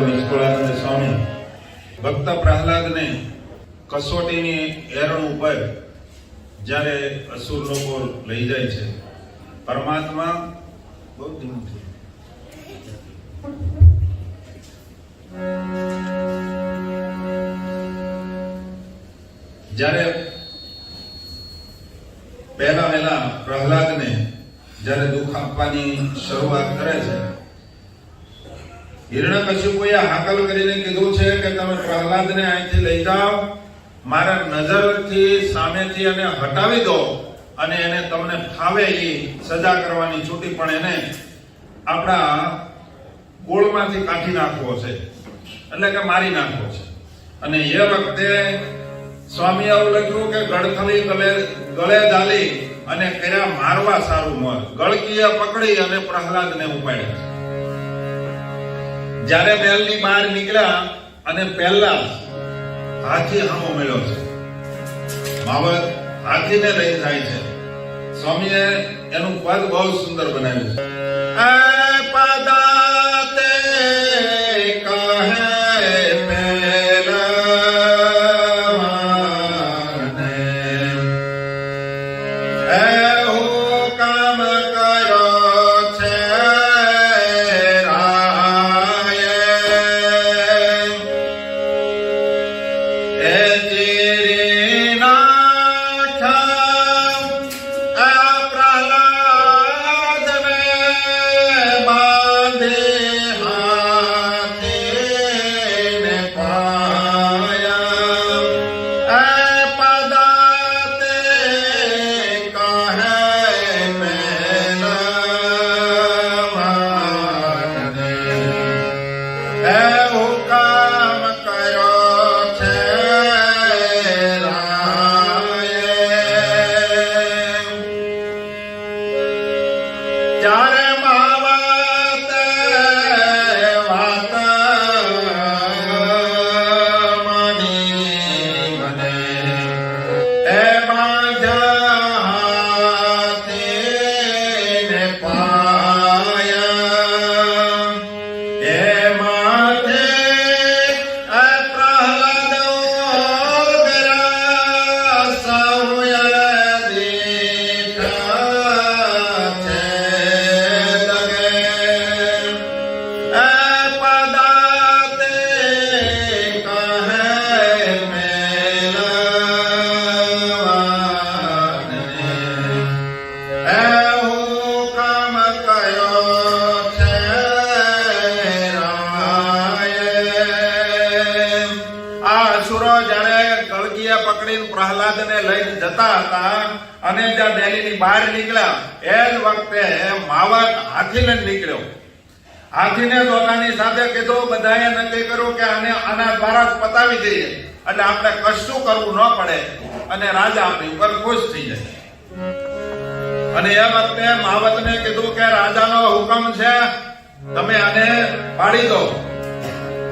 નિષ્કુળાનંદ સ્વામી ભક્ત પ્રહલાદને કસોટીની એરણ ઉપર જ્યારે અસુર લોકો લઈ જાય છે, પરમાત્મા બહુ ધીમું થયું. જ્યારે પહેલા પ્રહલાદને જ્યારે દુઃખ આપવાની શરૂઆત કરે છે, હિરણ્યકશિપુએ હાકલ કરીને કીધું છે કે તમે પ્રહલાદને અહીંથી લઈ જાઓ, મારા નજરથી સામેથી એને હટાવી દો અને એને તમને ફાવે એ સજા કરવાની છૂટી, પણ એને આપણા ગોળમાંથી કાઢી નાખવો છે, એટલે કે મારી નાખવો છે. અને એ વખતે સ્વામી એવું લખ્યું કે ગળથલી ગળે ઝાલી અને કર્યા મારવા સારું મોર. ગળકીએ પકડી અને પ્રહલાદને ઉપાડ્યા છે. જ્યારે મહેલની બહાર નીકળ્યા અને પહેલા હાથી સામો મળ્યો છે, માવત હાથીને લઈ જાય છે. સ્વામીએ એનું પદ બહુ સુંદર બનાવ્યું છે. પ્રહલાદને લઈને જતા હતા અને જ્યાં ડેલીની બહાર નીકળ્યા એ જ વખતે માવત હાથી લઈને નીકળ્યો. હાથીને પોતાની સાથે કીધું, બધાએ નક્કી કર્યું કે આના દ્વારા જ પતાવી દઈએ એટલે આપણે કશું કરવું ન પડે અને રાજા આપણી ઉપર ખુશ થઈ જાય. અને એ વખતે માવતને કીધું કે રાજાનો હુકમ છે, તમે આને પાડી દો.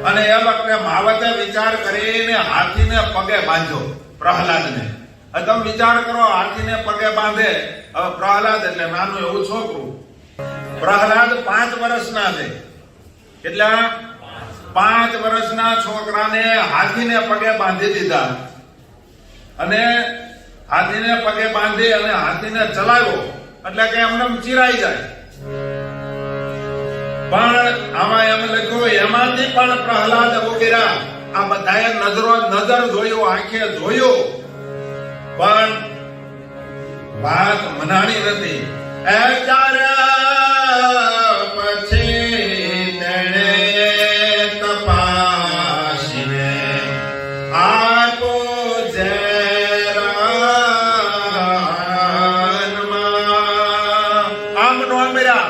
અને એ વખતે માવતે વિચાર કરીને હાથીને પગે બાંધ્યો પ્રહલાદને. તમે વિચાર કરો, હાથીને પગે બાંધે. હવે પ્રહલાદ એટલે નાનું એવું છોકરું. પ્રહલાદ 5 વર્ષના છે. કેટલા? 5 વર્ષના છોકરાને હાથીને પગે બાંધી દીધા અને હાથીને પગે બાંધી અને હાથીને ચલાવ્યો એટલે કે એમને ચીરાઈ જાય. પણ આમાં એમ લખ્યું, એમાંથી પણ પ્રહલાદ ઉગર્યા. આ બધાએ નજર જોયું, આંખે જોયું, પણ વાત મનાણી નથી. પછી તેણે તપાસીને આપો આમ નો મળ્યા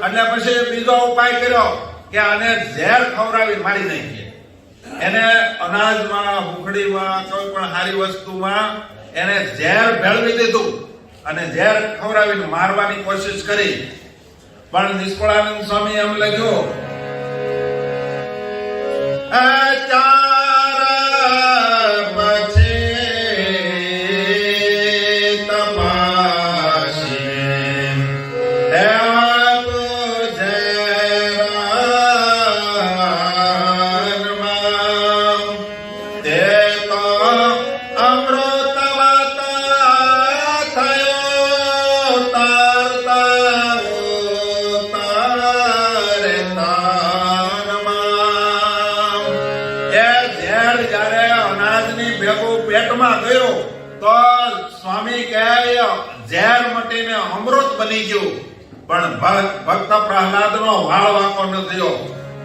એટલે પછી બીજો ઉપાય કર્યો કે આને ઝેર ખવડાવી મારી નાખીએ. એને અનાજમાં, ભૂખડીમાં, કોઈ પણ સારી વસ્તુમાં એને ઝેર ભેળવી દીધું અને ઝેર ખવડાવીને મારવાની કોશિશ કરી. પણ નિષ્કુળાનંદ સ્વામી એમ લખ્યું, ભેગો પેટમાં ગયો તો સ્વામી કહે ઝેર મટીને અમૃત બની ગયું, પણ ભક્ત પ્રહલાદનો વાળ વાંકો ન થયો.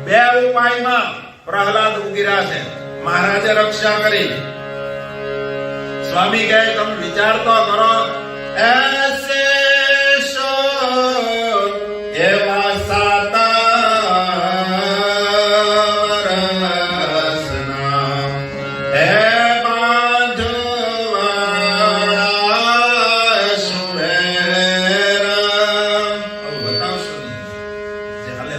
બે ઉપાયમાં પ્રહલાદ ઉગીરા છે. મહારાજે રક્ષા કરી. સ્વામી કહે તમે વિચાર તો કરો, એસે સો એવા સાતા રસના હે બાંધવાળા સુવેરા. બતાવશો નહીં જે હાલે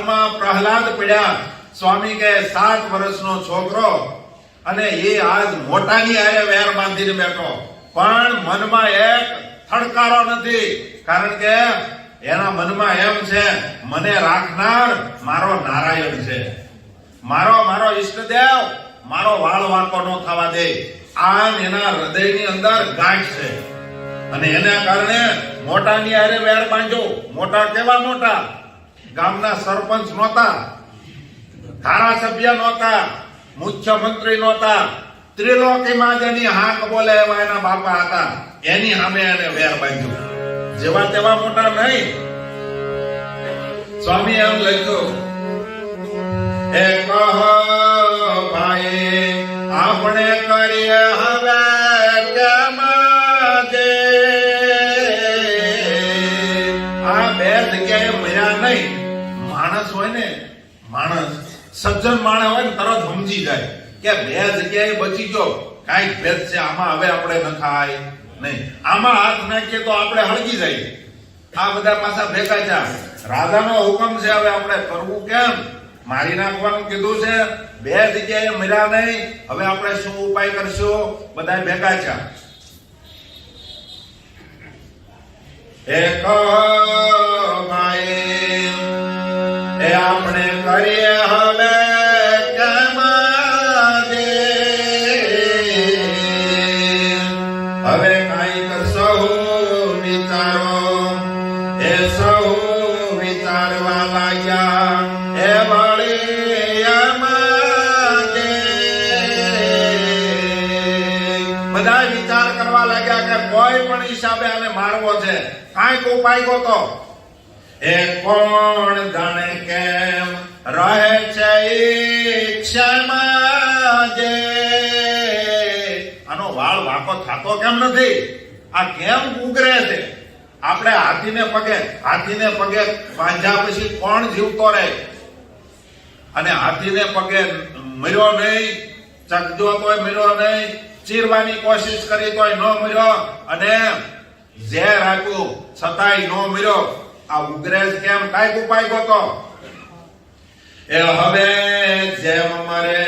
માં પ્રહલાદ પડ્યા. સ્વામી કહે 7 વર્ષનો છોકરો અને એ આજ મોટાની આરે વેર બાંધીને બેઠો, પણ મનમાં એક થડકારો નથી. કારણ કે એના મનમાં એમ છે મને રાખનાર મારો નારાયણ છે, મારો ઈષ્ટદેવ મારો વાળ વાંકો ન થવા દે. આ એના હૃદયની અંદર ગાંઠ છે અને એના કારણે મોટાની આરે વેર બાંધ્યો. મોટા કેવા મોટા? ગામના સરપંચ નહોતા, ધારાસભ્ય નહોતા, મુખ્યમંત્રી નહોતા, ત્રિલોકીમાં જેની હાક બોલે એવા એના બાપા હતા. એની સામે એને વેર બાંધ્યું. જેવા તેવા મોટા નહીં. સ્વામી એમ લખ્યું, એ કહો ભાઈ આપણે કરીએ હવે કેમ દે. આ બે જગ્યાએ મળ્યા નહીં. માણસ હોય ને, માણસ સજ્જન માણસ હોય ને તરત સમજી જાય કે બે જગ્યાએ બચી ગયો, કાંઈક ભેદ છે આમાં, હવે આપણે ન ખાય નહીં. આમાં હાથ નાખીએ તો આપણે હળગી જઈએ. આ બધા પાછા ભેગા છે. રાજાનો હુકમ છે, હવે આપણે કરવું કેમ? મારી નાખવાનું કીધું છે, બે જગ્યાએ મળ્યા નહીં, હવે આપણે શું ઉપાય કરશું? બધા ભેગા છે. એક ભાઈ એ આપણે કરીએ હવે કેમ દે. હવે કાંઈક સહુ વિચારો. એ સહુ વિચારવા લાગ્યા. એ વળી બધા વિચાર કરવા લાગ્યા કે કોઈ પણ હિસાબે આને મારવો છે, કાંઈક ઉપાય ગોતો. એ કોણ જાણે કેમ રહે છે ઈચ્છામાં જે. આનો વાળ વાંકો થતો કેમ નથી? આ કેમ ઉગરે છે? આપણે હાથીને પગે બાંધ્યા પછી કોણ જીવતો રહે? અને હાથીને પગે મર્યો નહીં, ચકજો તોય મર્યો નહીં, ચીરવાની કોશિશ કરી તોય ન મર્યો, અને ઝેર આપ્યું છતાંય ન મર્યો. આ ઉગ્રેજ કેમ? કાંઈક ઉપાય ગોતો. એ હવે જેમ મરે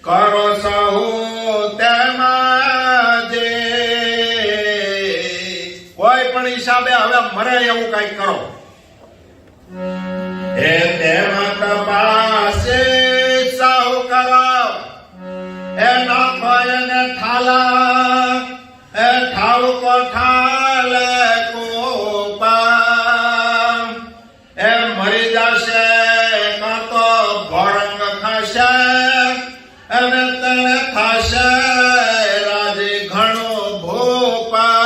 કરો સહુ તેમ જે. કોઈ પણ હિસાબે હવે મરે એવું કાંઈક કરો. એ તેમાં તપાસે સહુ કરો. એ નાખો એને ઠાલા. એ ઠાવકો ઠાલે કોપા. એ મરી જશે કાં તો ભોરંગ ખાશે, અને તને થશે રાજી ઘણું ભોપા.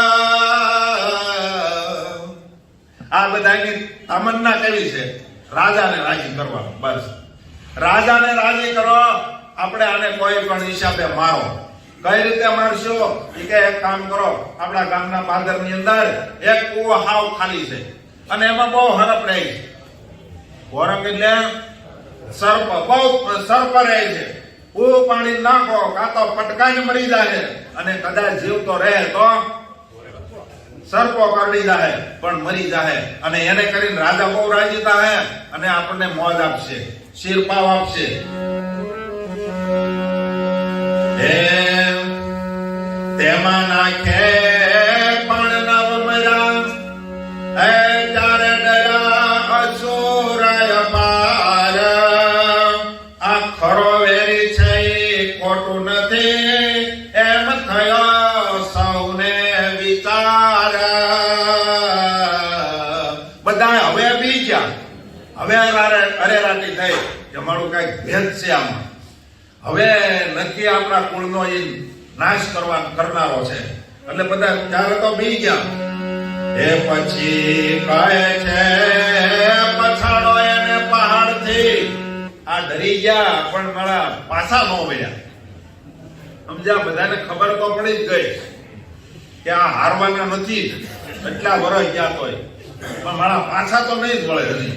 આ બધાની તમન્ના કેવી છે? રાજાને રાજી કરવાનો. બસ રાજાને રાજી કરો. આપણે આને કોઈ પણ હિસાબે મારો. કઈ રીતે મારશો? કે એક કામ કરો, આપણા ગામના પાદરની અંદર એક કૂવો હાવ ખાલી છે અને એમાં બહુ હરપ રહે છે. ભોરંગ એટલે સર્પ, બહુ સર્પ રહે છે. કૂવો પાણી નાખો, કાં તો પટકાઈને મરી જાય, અને કદાચ જીવતો રહે તો સર્પો કરડી જાહે પણ મરી જાહે અને એને કરીને રાજા બહુ રાજી થાહે અને આપણને મોજ આપશે, શિરપાવ આપશે. તેમાં નાખે પણ નવ મરા હે જારે દયા અસુરાય પાર. આ ખરો વેરી છે ખોટું નથી એમ થયો સૌને વિચાર. બધા હવે બી ગયા, હવે અરેરાટી થઈ કે મારું કઈ ભેદ છે આમાં. હવે નક્કી આપણા કુળનો એ નાશ કરનારો છે એટલે બધા ત્યારે તો બી ગયા. એ પછી કહે છે પછાડો એને પહાડથી. આ ડરી ગયા પણ મારા પાછા ન વળ્યા. સમજ્યા? બધાને ખબર તો પડી જ ગઈ કે આ હારવાના નથી, એટલા વર્ષ ગયા તોય પણ મારા પાછા તો નહીં જ વળે. હજી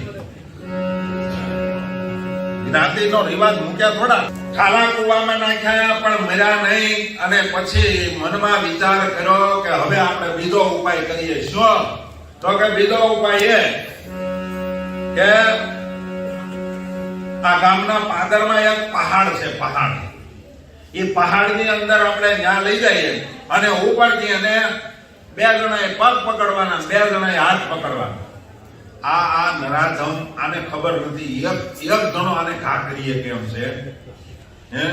જ્ઞાતિનો રિવાજ મૂક્યા થોડા. ખાલા કુવામાં નાખ્યા પણ મર્યા નહીં. અને પછી મનમાં વિચાર કર્યો કે હવે આપણે બીજો ઉપાય કરીએ. શું? તો કે બીજો ઉપાય એ કે આ ગામના પાદરમાં એક પહાડ છે, પહાડ. એ પહાડની અંદર આપણે ત્યાં લઈ જઈએ અને ઉપરથી અને બે જણાએ પગ પકડવાના, બે જણાએ હાથ પકડવાના. આ નરાધમ આને ખબર નથી, એક જણો આને ઘા કરીએ કેમ છે. હે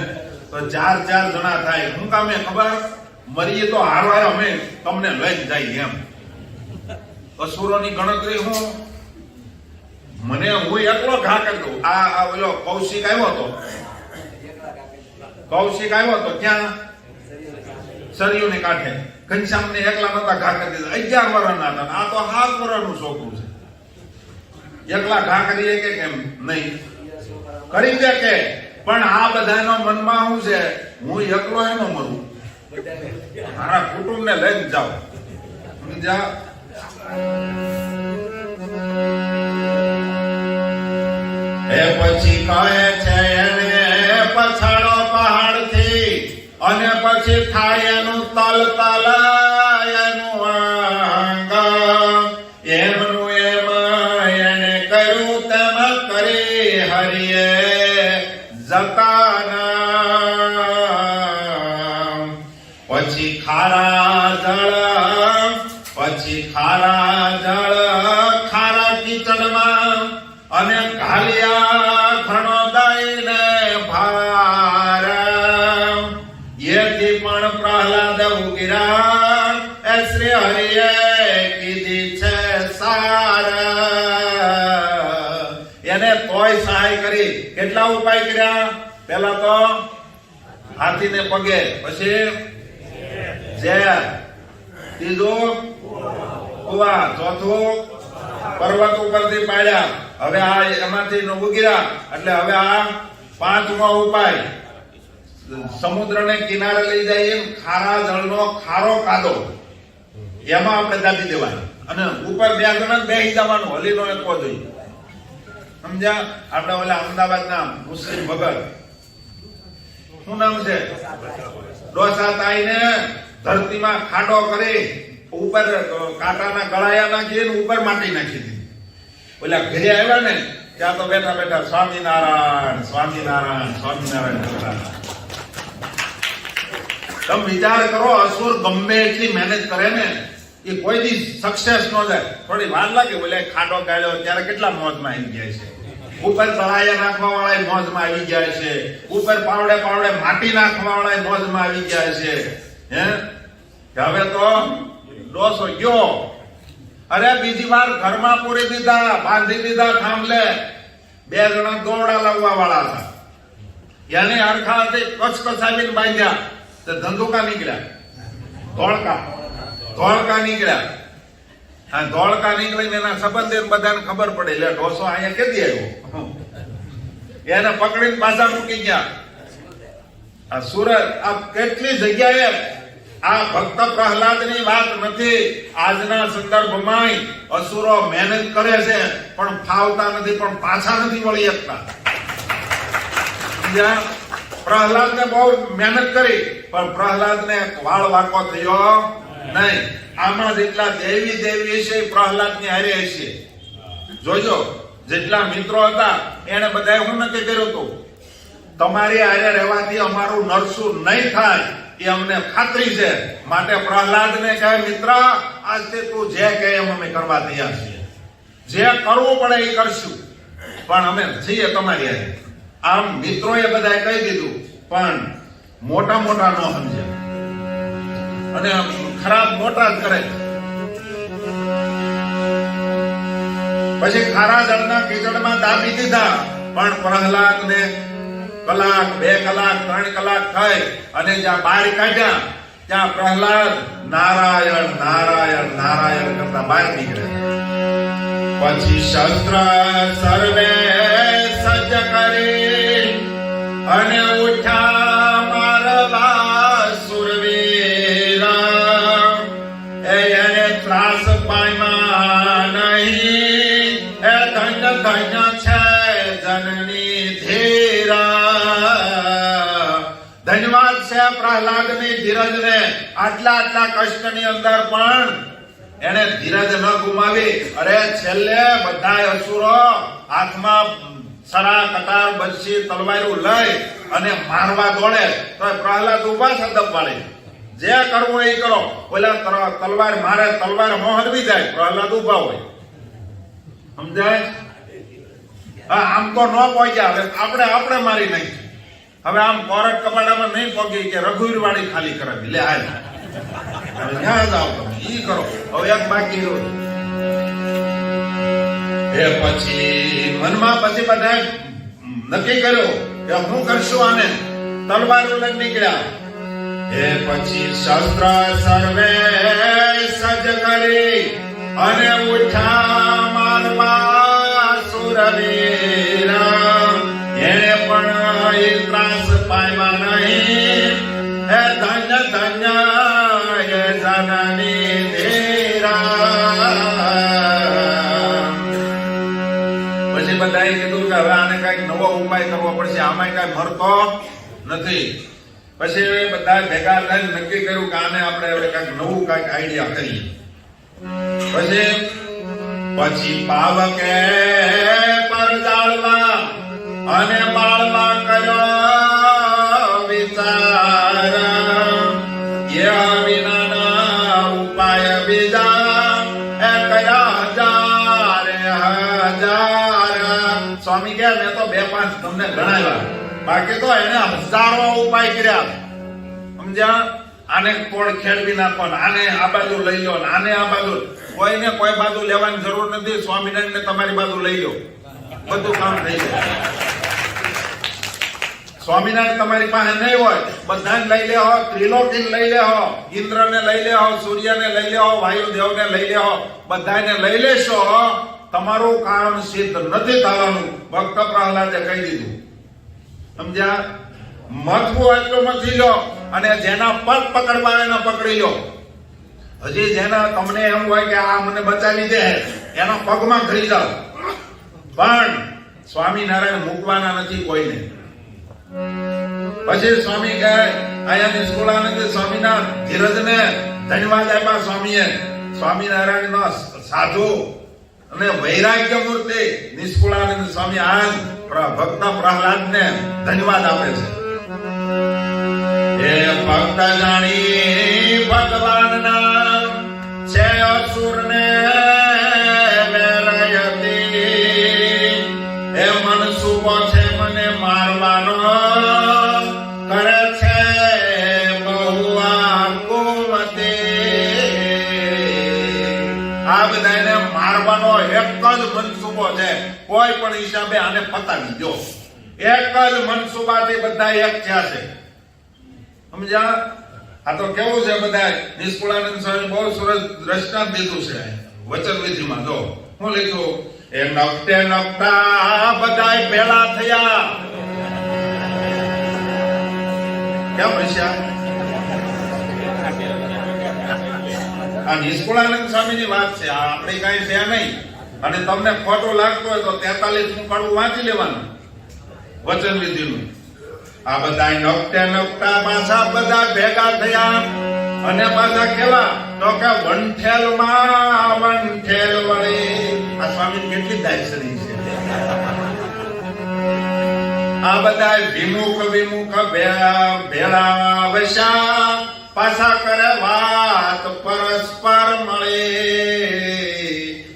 તો ચાર જણા થાય. હું કામે ખબર? મરીએ તો હારવાર અમે તમને લઈ જાય એમ. અસુરોની ગણતરી હું એકલો ઘા કરી દઉં. આ ઓલો કૌશિક આવ્યો હતો, ક્યાં? સરયુને કાંઠે. ઘનશ્યામને એકલા નતા ઘા કરી દીધા. 11 વર્ષના હતા. આ તો 7 વર્ષનું છોકરું છે. એકલા ઘા કરીએ કે કેમ? નહીં કરી દે કે. પણ આ બધાનો મનમાં શું છે? હું એકલો એનો મરું, મારા કુટુંબને લઈને જાઉં. એ પછી કહે છે એને પછાડો પહાડથી અને પછી થાય એનું તલ એનું અંગ. એમનું એમ એને કર્યું તેમ કરી હરિએ જતાના. પછી ખારા જળ ખારા કીચડમાં અને ઘાલિયા ઘણો દઈને ભાર. એથી પણ પ્રહલાદ ઉગીરા એ શ્રી હરિએ કીધી છે સાર. એને તોય સહાય કરી. કેટલા ઉપાય કર્યા? પેલા તો હાથીને પગે, પછી ઝેર, ત્રીજું કુવા, ચોથું પર્વત ઉપરથી પાડ્યા. હવે આ એમાંથી ઉગીરા એટલે હવે આ 5મો ઉપાય સમુદ્રને કિનારે લઈ જાય એમ ખારા જળનો ખારો કાદો એમાં આપણે દાબી દેવાનું અને ઉપર 2 જણા બેસી જવાનું, હલીનો એકવો જોઈએ. સમજ્યા? આપણે ઓલા અમદાવાદના મુસ્લિમ ભગત, શું નામ છે? ડોસા તાઈને ધરતીમાં ખાડો કરી ઉપર કાંટાના ગળાયા નાખી ઉપર માટી નાખી દીધી. ઓલા ઘરે આવ્યા ને ત્યાં તો બેઠા બેઠા સ્વામિનારાયણ સ્વામિનારાયણ સ્વામિનારાયણ કરતા. તમે વિચાર કરો, અસુર ગમે એટલી મહેનત કરે ને એ કોઈ દી સક્સેસ ન જાય. થોડી વાર લાગે. ઓલે ખાડો ગાળ્યો ત્યારે કેટલા મોજમાં આવી જાય છે. ઉપર તળાયા નાખવા વાળા મોજમાં આવી જાય છે. ઉપર પાવડે માટી નાખવા વાળા મોજમાં આવી જાય છે. હે હવે તો ડોસો ગયો. અરે બીજી વાર ઘરમાં પૂરી દીધા, બાંધી દીધા થાંભલે. 2 જણા દોરડા લાવવા વાળા હતા. એની હરખાથી કચકચાવીને બાંધ્યા તો ધંધુકા નીકળ્યા, ધોળકા નીકળ્યા. આ ધોળકા નીકળીને એના સંબંધી બધાને ખબર પડે એટલે ઢોસો અહીંયા કેદી આવ્યો. એને પકડીને પાછા મૂકી ગયા. આ સુરત આ કેટલી જગ્યાએ આ ભક્ત પ્રહલાદની વાત નથી. આજના સંદર્ભમાં અસુરો મહેનત કરે છે પણ ફાવતા નથી, પણ પાછા નથી વળી શકતા. પ્રહલાદને બહુ મહેનત કરી પણ પ્રહલાદને વાળ વાંકો થયો નહીં. આમાં જેટલા દેવી દેવી હશે પ્રહલાદની હારે હશે. જોજો જેટલા મિત્રો હતા એને બધાએ હું નક્કી કર્યું હતું, તમારી હારે રહેવાથી અમારું નરસું નહીં થાય એ અમને ખાતરી છે. માટે પ્રહલાદને કહે, મિત્ર આજથી તું જે કહે એમ અમે કરવા તૈયાર છીએ. જે કરવું પડે એ કરશું, પણ અમે છીએ તમારી હારે. આમ મિત્રોએ બધાએ કહી દીધું, પણ મોટા મોટા ન સમજ્યા અને ખરાબ મોટા જ કરે. પછી ખારા જળના કીચડમાં દાબી દીધા, પણ પ્રહલાદને કલાક, 2 કલાક, 3 કલાક થઈ અને જ્યાં બહાર કાઢ્યા ત્યાં પ્રહલાદ નારાયણ નારાયણ નારાયણ કરતા બહાર નીકળ્યા. પછી શસ્ત્ર સર્વે સજ્જ કરી અને ઉઠ્યા મારવા સુરવીરા. એને ત્રાસ પામ્યા નહીં, એ ધન્ય ધન્ય છે જનની ધીરા. ધન્યવાદ છે પ્રહલાદની ધીરજને. આટલા કષ્ટની અંદર પણ એને ધીરજ ન ગુમાવી. અરે છેલ્લે બધા અસુરો હાથમાં સરા, કટાર, બરછી, તલવારો લઈ અને મારવા દોડે તો પ્રહલાદ ઉભા છે દબાડી. જે કરવું એ કરો. ઓલા તલવાર મારે, તલવાર મોહરવી જાય, પ્રહલાદ ઉભા હોય. સમજાય? આમ તો ન પહોંચ્યા. હવે આપણે મારી નહીં. હવે આમ કોરટ કપાડામાં નહીં પહોંચી કે રઘુવીર વાળી ખાલી કરાવી લે. હાલ હવે ક્યાં જાઓ તમે? ઈ કરો. હવે એક બાકી રહ્યું. એ પછી મનમાં પછી બધા નક્કી કર્યું કે હું કરશું આને. તલવારો લઈને નીકળ્યા. એ પછી શસ્ત્ર સર્વે સજ્જ કરી અને ઉઠ્યા મારવા સુરવીરા. એને પણ એ ત્રાસ પામ્યા નહીં, એ ધન્ય ધન્ય એ જનની ધીરા. પછી બધાએ કીધું કે હવે આને કઈક નવો ઉપાય કરવો પડશે, આમાં કઈ મરતો નથી. પછી બધા ભેગા થઈને નક્કી કર્યું કે આને આપણે હવે કઈક નવું કઈક આઈડિયા કરીએ. પછી પાવકે પર જાળવા અને બાળવા કર્યો વિચાર. એ વિનાના ઉપાય બીજા એ કયા હજાર. સ્વામી કે મેં તો 2-5 તમને ગણાવ્યા, બાકી તો એને હજારો ઉપાય કર્યા. સમજ્યા? આને કોણ ખેડવી નાખો, આને આ બાજુ લઈ લો, આને આ બાજુ. કોઈને કોઈ બાજુ લેવાની જરૂર નથી. સ્વામિનારાયણ તમારી બાજુ લઈ લો, બધું કામ થઈ જાય. સ્વામિનારાયણ તમારી પાસે નહીં હોય, બધાને લઈ લેહો, ત્રિલોકીને લઈ લેહો, ઇન્દ્રને લઈ લેહો, સૂર્યને લઈ લેહો, વાયુદેવને લઈ લેહો, બધાને લઈ લેશો, તમારું કામ સિદ્ધ નથી થવાનું. ભક્ત પ્રહલાદે કહી દીધું. સમજ્યા? મથવું એટલું મથી લો અને જેના પગ પકડવા એના પકડી લો. હજી જેના તમને એમ હોય કે આ મને બચાવી દે એના પગમાં ઘડી જાઓ, પણ સ્વામિનારાયણ મૂકવાના નથી કોઈને. પછી સ્વામી કહે અહીંયા નિષ્કુળાનંદ સ્વામીના ધીરજને ધન્યવાદ આપ્યા સ્વામીએ. સ્વામિનારાયણ નો સાધુ અને વૈરાગ્ય મૂર્તિ નિષ્કુળાનંદ સ્વામી આજ ભક્ત પ્રહલાદને ધન્યવાદ આપે છે. એ ભક્ત જાણી ભગવાનના છે અસુરને વેરાયતી. એ મનસુબો છે મને મારવાનો, કરે છે બહુ આકુમતી. આ બધાને મારવાનો એક જ મનસુબો છે. કોઈ પણ હિસાબે આને પતાવી દો. એક જ મનસુબાથી બધા એક થયા છે. સમજ્યા? આ તો કેવું છે, બધા નિષ્કુળાનંદ સ્વામી બહુ સરસ દ્રષ્ટાંત દીધું છે વચન વિધિમાં. જો હું લીધું, એ નકટે નકટા બધા ભેળા થયા. કેમ હશે? આ નિષ્કુળાનંદ સ્વામીની વાત છે, આ આપણી કઈ છે નહીં. અને તમને ખોટું લાગતું હોય તો 43મું કડવું વાંચી લેવાનું વચન વિધિનું. આ બધા નકટે નકટા પાછા બધા ભેગા થયા અને પાછા કેવા તો કે વંઠેલમાં વંઠેલ વળે. આ સ્વામી કેટલી દાયસરી છે. આ બધા વિમુખ વિમુખ ભેળા વશા પાછા કરે વાત પરસ્પર મળે.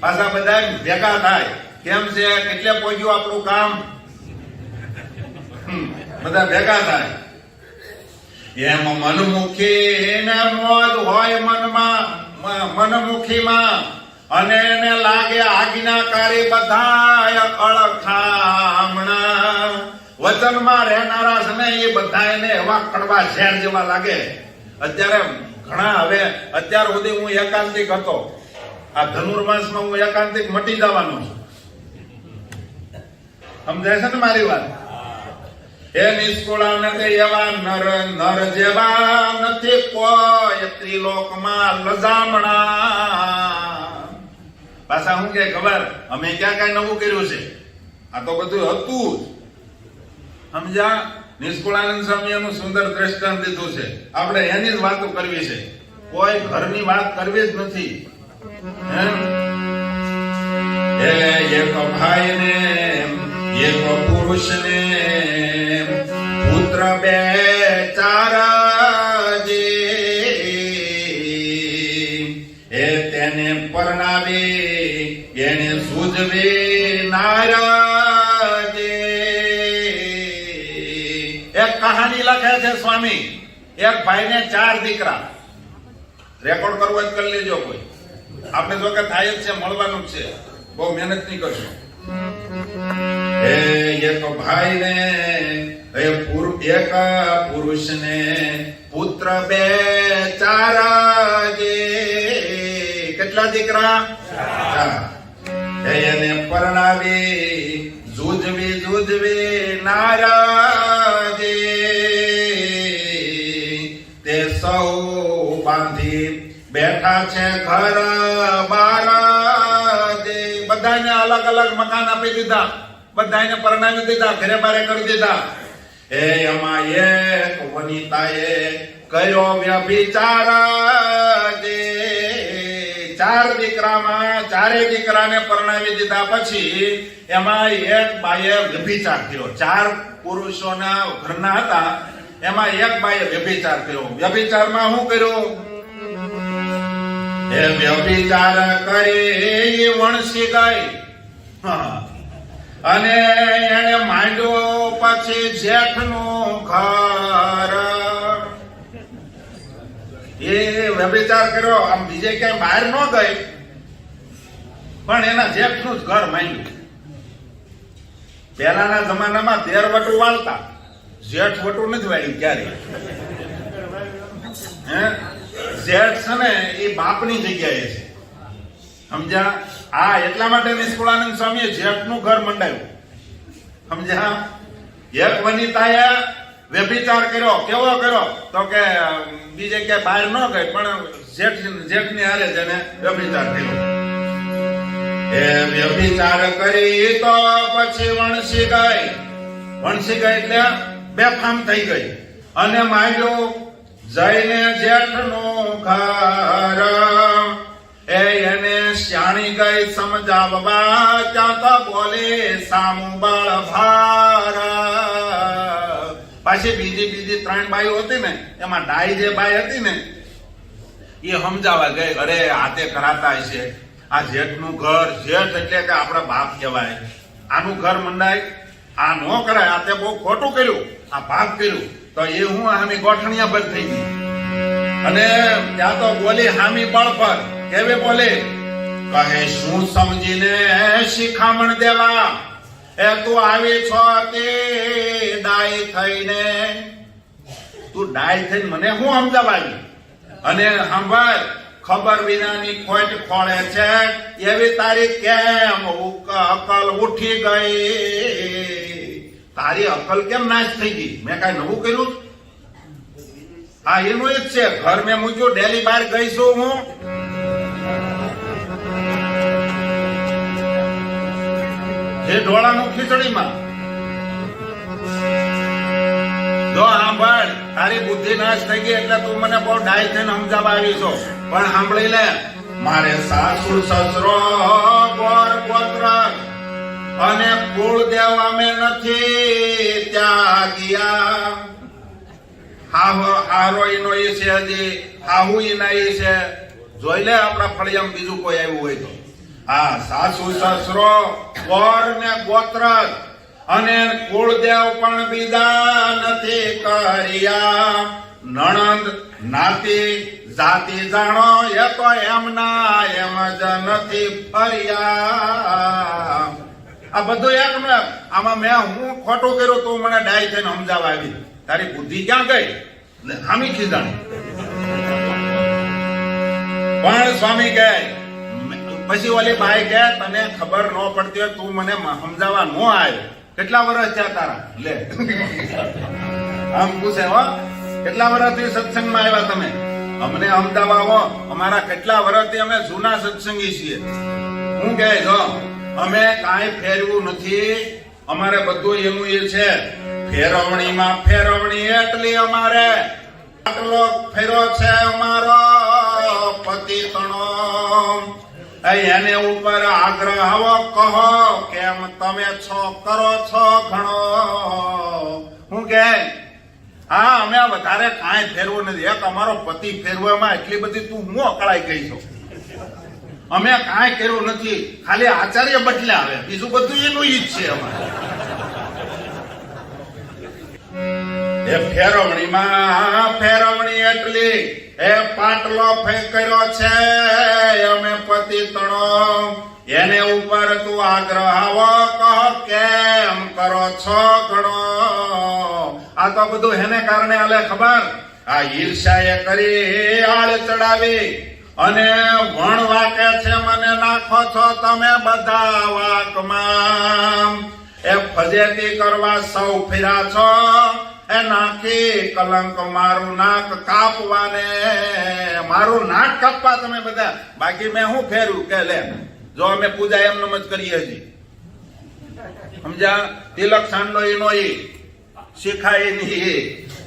પાછા બધા ભેગા થાય. કેમ છે કેટલે પહોંચ્યું આપણું કામ? બધા ભેગા થાય. એમ મનમુખી ને મોજ હોય મનમાં, મનમુખીમાં, અને એને લાગે આજ્ઞાકારી બધા અળખામણા. વચનમાં રહેનારા છે ને એ બધા એને એવા કડવા ઝેર જેવા લાગે. અત્યારે ઘણા હવે અત્યાર સુધી હું એકાંતિક હતો. આ ધનુર્માસમાં હું એકાંતિક મટી જવાનો છું. સમજાય છે ને મારી વાત? એ નિષ્કુળા નથી એવા નર નર જેવા નથી કોઈ ત્રિલોકમાં લજામણા. પાછા હું કે ખબર અમે ક્યાં કઈ નવું કર્યું છે? આ તો બધું હતું જ. સમજા? નિષ્કુળાનંદ સ્વામીનું સુંદર દ્રષ્ટાંત દીધું છે. આપણે એની જ વાતો કરવી છે. કોઈ ઘરની વાત કરવી જ નથી. એક ભાઈ ને એક પુરુષ ને પુત્ર બે ચાર જે એ તેને પરણાવી એને સૂઝવી નારાજે. એક કહાની લખે છે સ્વામી. એક ભાઈ ને 4 દીકરા. રેકોર્ડ કરવો જ કરી લેજો. કોઈ આપણે જો કે થાય જ છે, મળવાનું જ છે. બહુ મહેનત નહીં કરશો. એક ભાઈ ને એક પુરુષ ને પુત્ર બે ચાર જે. કેટલા દીકરા? 4. એને પરણાવી જુજવી નારાજે. તે સૌ બાંધી બેઠા છે ઘર બાર. બધાને અલગ અલગ મકાન આપી દીધા. બધાને પરણાવી દીધા. ઘરે બારે કરી દીધા. એમાં એક વનિતાએ કર્યો વ્યભિચાર. 4 દીકરામાં 4 દીકરાને પરણાવી દીધા પછી એમાં એક બાઈએ વ્યભિચાર કર્યો. 4 પુરુષોના ઘરના હતા. એમાં એક બાઈએ વ્યભિચાર કર્યો. વ્યભિચારમાં શું કર્યું? એ વ્યભિચાર કરી વણસી ગઈ. અને એને માંડ્યો પછી જેઠનું ઘર. એ વ્યભિચાર કર્યો. આમ બીજે ક્યાંય બહાર ન ગઈ, પણ એના જેઠનું જ ઘર માંડ્યું. પહેલાના જમાનામાં 13 વટું વાળતા, જેઠ વટું નથી વાળ્યું ક્યારે. જેઠ છે ને એ બાપની જગ્યાએ છે. સમજ્યા? આ એટલા માટે નિષ્કુળાનંદ સ્વામીએ જેઠનું ઘર મંડાવ્યું. સમજ્યા? એક વનિતાએ વ્યભિચાર કર્યો. કેવો કર્યો? તો કે બીજે ક્યાંય બહાર ન ગઈ, પણ જેઠની હારે જેને વ્યભિચાર કર્યો. એ વ્યભિચાર કરી તો પછી વણસી ગઈ. વણસી ગઈ એટલે બેફામ થઈ ગઈ. અને માંડ્યો જઈને જેઠનું ઘર. એને શ્યાણી ગઈ સમજાવવા. ત્યાં તો બોલે સામુબળ ભાર. પાછી બીજી 3 બાઈઓ હતી ને, એમાં ડાઈ જે બાઈ હતી ને એ સમજાવવા ગઈ. અરે હાથે કરાતા છે. આ જેઠનું ઘર, જેઠ એટલે કે આપણા બાપ કહેવાય. આનું ઘર મંડાય, આ નો કરાય. આ તે બહુ ખોટું કર્યું, આ પાપ કર્યું. તો એ હું હામી ગોઠણિયા બંધ થઈ ગઈ. અને ત્યાં તો બોલી હામી બળ પર. કેવી બોલી? કહે શું સમજીને શિખામણ દેવા? એ તું આવી છો તે ડાય થઈને. તું ડાય થઈને મને હું સમજાવાય? અને સાંભળ, ખબર વિનાની ખોટ ખોળે છે એવી તારી કેમ અકલ ઉઠી ગઈ? તારી અકલ કેમ નાશ થઈ ગઈ? મેં કઈ નવું કર્યું? હા, એનું જ છે. ઘર મેં મૂક્યું, ડેલી બહાર ગઈ છું હું. જે ઢોળાનું ખીચડીમાં જો સાંભળ, તારી બુદ્ધિ નાશ થઈ ગઈ એટલે તું મને બહુ ડાય થઈને સમજાવવા આવી છો. પણ સાંભળી લે, મારે સાસુ સસરો ગોર ગોત્ર અને કુળદેવ અમે નથી ત્યાગિયા. હારો ઈનો ઈ છે, હજી હાહુ ઈના ઈ છે. જોઈ લે આપણા ફળિયામાં બીજું કોઈ આવ્યું હોય તો. હા, સાસુ સસરો ગોર ને ગોત્ર અને કુળદેવ પણ બીજા નથી કર્યા. નણંદ નાતી જાતિ જાણો એ તો એમના એમ જ નથી ફર્યા. આ બધું એક ને આમાં મેં હું ખોટું કર્યું તું મને ડાય થઈને સમજાવવા આવી. તારી બુદ્ધિ ક્યાં ગઈ? હામી ખીજાણી. પણ સ્વામી કહે, પછી ઓલી બાઈ કે તને ખબર ન પડતી હોય તું મને સમજાવવા ન આવ્યો. કેટલા વર્ષ થયા તારા? લે આમ પૂછે, હો કેટલા વર્ષથી સત્સંગમાં આવ્યા તમે? અમને અમદાવાદ હો, અમારા કેટલા વર્ષથી અમે જૂના સત્સંગી છીએ. હું કહે જો અમે કાંઈ ફેરવું નથી, અમારે બધું એનું એ છે. ફેરવણીમાં ફેરવણી એટલી અમારે આટલો ફેરો છે અમારો પતિ તણો. એને ઉપર આગ્રહ આવો કહો કેમ તમે છો કરો છો ઘણો. હું કે હા અમે વધારે કાંઈ ફેરવું નથી. એક અમારો પતિ ફેરવામાં એટલી બધી તું હું અકળાઈ ગઈ છો. અમે કાંઈ કર્યું નથી, ખાલી આચાર્ય બદલે આવે, બીજું બધું એનું ઈ જ છે અમારે. એ ફેરવણીમાં ફેરવણી એટલી એ પાટલો કર્યો છે અમે પતિ તણો. એને ઉપર તું આગ્રહ આવો કહો કેમ કરો છો ઘણો. આ તો બધું એને કારણે આલે ખબર. આ ઈર્ષાએ કરી આળ ચડાવી અને વણ વાકે છે મને નાખો છો તમે બધા વાકમાં. એ ફજેતી કરવા સૌ ફર્યા છો એ નાખી કલંક મારું નાક કાપવાને. મારું નાક કાપવા તમે બધા. બાકી મેં શું ફેર્યું કે લે જો અમે પૂજા એમ જ કરીએ હજી. સમજ્યા? તિલક સાંડો ઈનો ઈ શીખાય નહીં.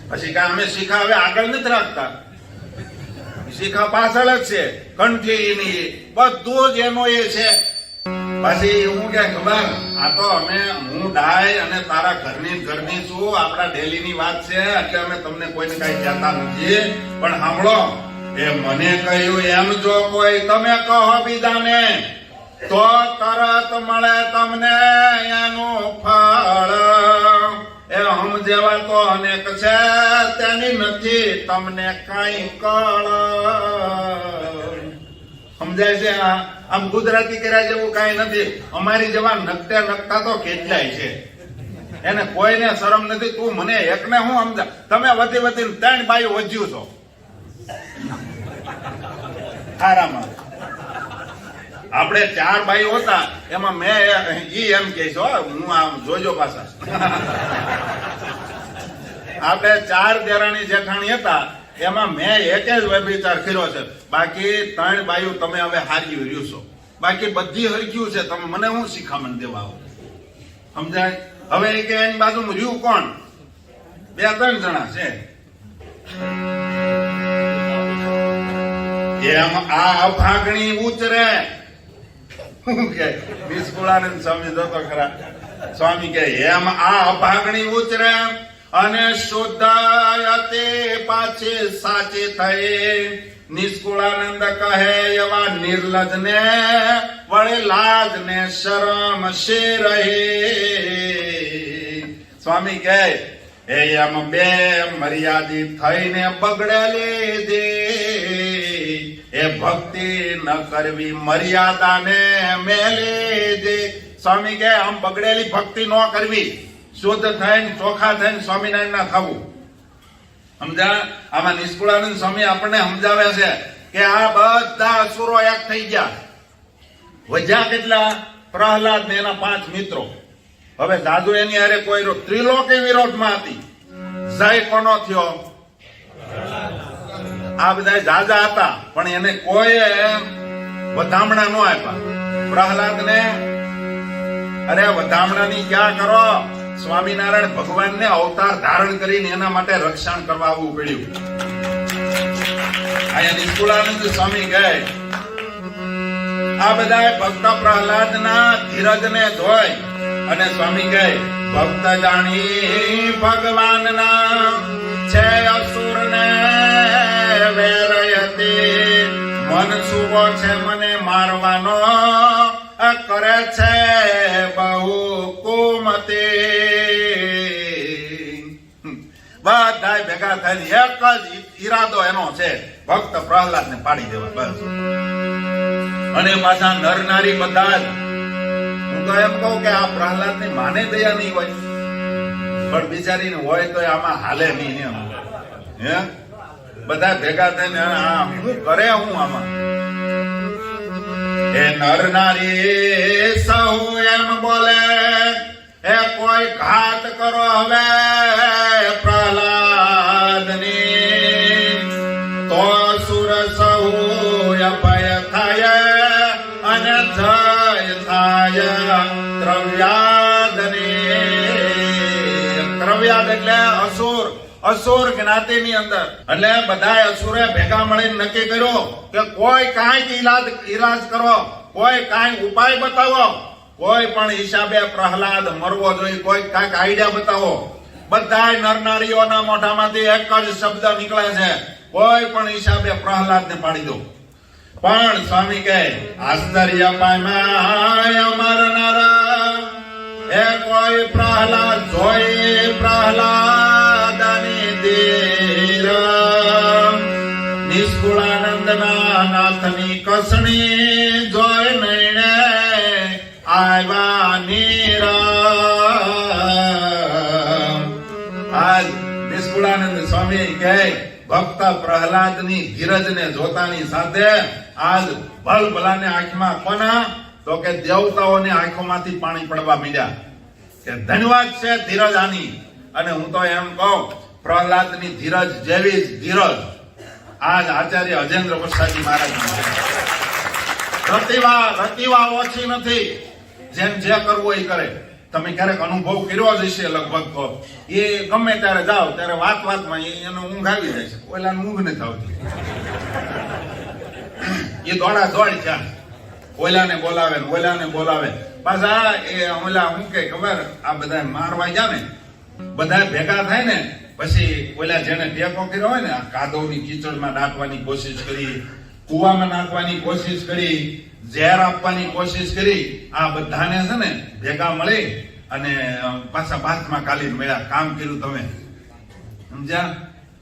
પછી કે અમે શીખા હવે આગળ નથી રાખતા, શીખા પાછળ જ છે. કંઠી એની બધું જ એનો એ છે. પછી હું કે ખબર આ તો અમે હું ડાય અને તારા ઘરની છું, આપણા ડેલી ની વાત છે એટલે અમે તમને કોઈને કઈ કહેતા નથી. પણ સાંભળો, એ મને કહ્યું એમ જો કોઈ તમે કહો બીજાને તો તરત મળે તમને એનું ફળ. એ હમ જેવા તો અનેક છે તેની નથી તમને કઈ કળ. સમજાય છે? આમ ગુજરાતી કર્યા જેવું કઈ નથી. અમારી જેવા નકટે નકટા તો કેટલાય છે, એને કોઈને શરમ નથી. તું મને એકને હું સમજા, તમે વધી વધીને 3 બાયું વધ્યું છો હારામાં. આપણે 4 બાયું હતા એમાં મેં ઈ એમ કે છો હું આમ જોજો પાછા. આપણે 4 દેરાણી જેઠાણી હતા એમાં મેં એક જ વ્યભિચાર કર્યો છે. બાકી 3 બાયું તમે હવે હારી રહ્યું છો. બાકી બધી હરખ્યું છે. તમે મને હું શિખામણ દેવા આવો? સમજાય? હવે એ કે એની બાજુમાં રહ્યું કોણ? 2-3 જણા છે. એમ આ ભાગણી ઉતરે. કે નિષ્કુળાનંદ સ્વામી જોતો ખરા. સ્વામી કે એમ આ ભાગણી ઉતરે અને શુદ્ધ અતિ પાછી સાચી થઈ. નિષ્કુળાનંદ કહે એવા નિર્લજ ને વળી લાજ ને શરમ શી રહી. સ્વામી કહે એમ બે મર્યાદિત થઈને બગડેલી દે. એ ભક્તિ ન કરવી મર્યાદાને મેલી દે. સ્વામી કહે આમ બગડેલી ભક્તિ ન કરવી, શુદ્ધ થઈને ચોખા થઈને સ્વામિનારાયણ ના થવું. સમજા? આમાં નિષ્કુળાનંદ સ્વામી આપણને સમજાવે છે કે આ બધા અસુરો એક થઈ ગયા. વજ્યા કેટલા? પ્રહલાદ ને એના 5 મિત્રો. હવે જાદુ એની હારે કોઈ ત્રિલોકી વિરોધમાં હતી. જય કોનો થયો? આ બધા જાજા હતા પણ એને કોઈ વધામણા ન આપ્યા. પ્રહલાદ ને અરે વધામણા ની ક્યાં કરો, સ્વામિનારાયણ ભગવાનને અવતાર ધારણ કરીને એના માટે રક્ષણ કરવા આવવું પડ્યું. અહીંયા નિષ્કુળાનંદ સ્વામી કહે આ બધા ભક્ત પ્રહલાદના ધીરજને જોઈ અને સ્વામી કહે ભક્ત જાણી ભગવાનના છે અસુરને વેરયતી મન સુવો છે મને મારવાનો કરે છે બહુ કુમતી. બધા ભેગા થઈને એક જ ઈરાદો એનો છે ભક્ત પ્રહલાદ ને પાડી દેવા બસ. અને પાછા નર નારી બધા હું તો એમ કહું કે આ પ્રહલાદ ની માને દયા નહીં હોય પણ બિચારીને હોય તો આમાં હાલે નહીં એમ હે બધા ભેગા થઈને શું કરે હું આમાં એ નર નારી સહુ એમ બોલે એ કોઈ ઘાત કરો હવે પ્રહલાદ ની તો સુર સહુ અભય થાય અને જય થાય ત્રવ્યાદની. ત્રવ્યાદ એટલે અસુર અસુર જ્ઞાતિની અંદર એટલે બધા અસુરે ભેગા મળીને નક્કી કર્યું કે કોઈ કાંઈક ઈલાજ કરો કોઈ કાંઈ ઉપાય બતાવો કોઈ પણ હિસાબે પ્રહલાદ મરવો જોઈએ કોઈ કાંઈક આઈડિયા બતાવો. બધા નર નારીઓના મોઢામાંથી એક જ શબ્દ નીકળે છે કોઈ પણ હિસાબે પ્રહલાદ ને પાડી દો. પણ સ્વામી કહે આશ્ચર્ય પામ્યા અમરનારા એ કોઈ પ્રહલાદ જોઈ પ્રહલાદની ધીર નિષ્કુળાનંદના નાથની કસણી જોઈ નૈણે આવ્યા નીરા. આજ નિષ્કુળાનંદ સ્વામી કહે ભક્ત પ્રહલાદની ધીરજને જોતાની સાથે આજ ભલભલાને આંખમાં કોના તો કે દેવતાઓની આંખોમાંથી પાણી પડવા માંડ્યા કે ધન્યવાદ છે ધીરજ આની. અને હું તો એમ કહું પ્રહલાદની ધીરજ જેવી જ ધીરજ આજ આચાર્ય અજેન્દ્ર પ્રસાદજી મહારાજ રતિવા ઓછી નથી. જેમ જે કરવું એ કરે. તમે ક્યારેક અનુભવ કર્યો જ હશે લગભગ તો એ ગમે ત્યારે જાઓ ત્યારે વાતમાં એનો ઊંઘ આવી જાય છે ઓલા ઊંઘ નથી આવતી એ દોડા દોડ છે ઓલાને બોલાવે પાછા એ ઓલા હું કે ખબર આ બધા મારવા ગયા ને બધા ભેગા થાય ને પછી ઓલા જેને ટેકો કર્યો હોય ને આ કાદવની કીચડમાં નાખવાની કોશિશ કરી કુવામાં નાખવાની કોશિશ કરી ઝેર આપવાની કોશિશ કરી આ બધાને છે ને ભેગા મળી અને પાછા બાથમાં કાલી મળ્યા. કામ કર્યું તમે સમજ્યા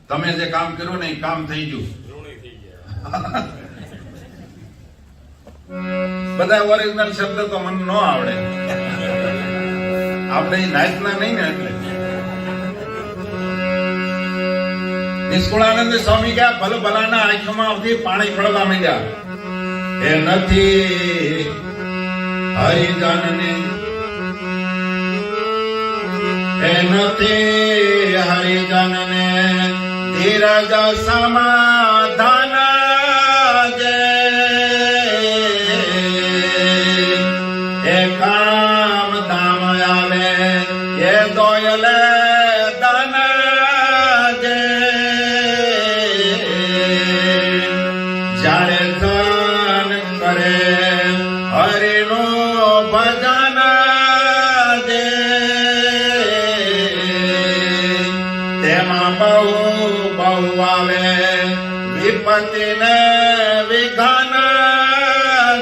તમે જે કામ કર્યું ને એ કામ થઈ ગયું. બધા ઓરિજિનલ શબ્દ તો મને ન આવડે આપણે નાચના નહીં ને એટલે નિષ્કુળાનંદ સ્વામી ગયા ભલ ભલાના આંખોમાં આવતી પાણી પડવા માંડ્યા. એ નથી હરિજનને એ નથી હરિજનને ધીરજ સમાધાન જે એ કામ ધામ આવે એ દોયલે દાન જે જ્યારે ધન કરે હરિનો ભજન જે તેમાં બહુ આવે વિપત્તિ ને વિઘન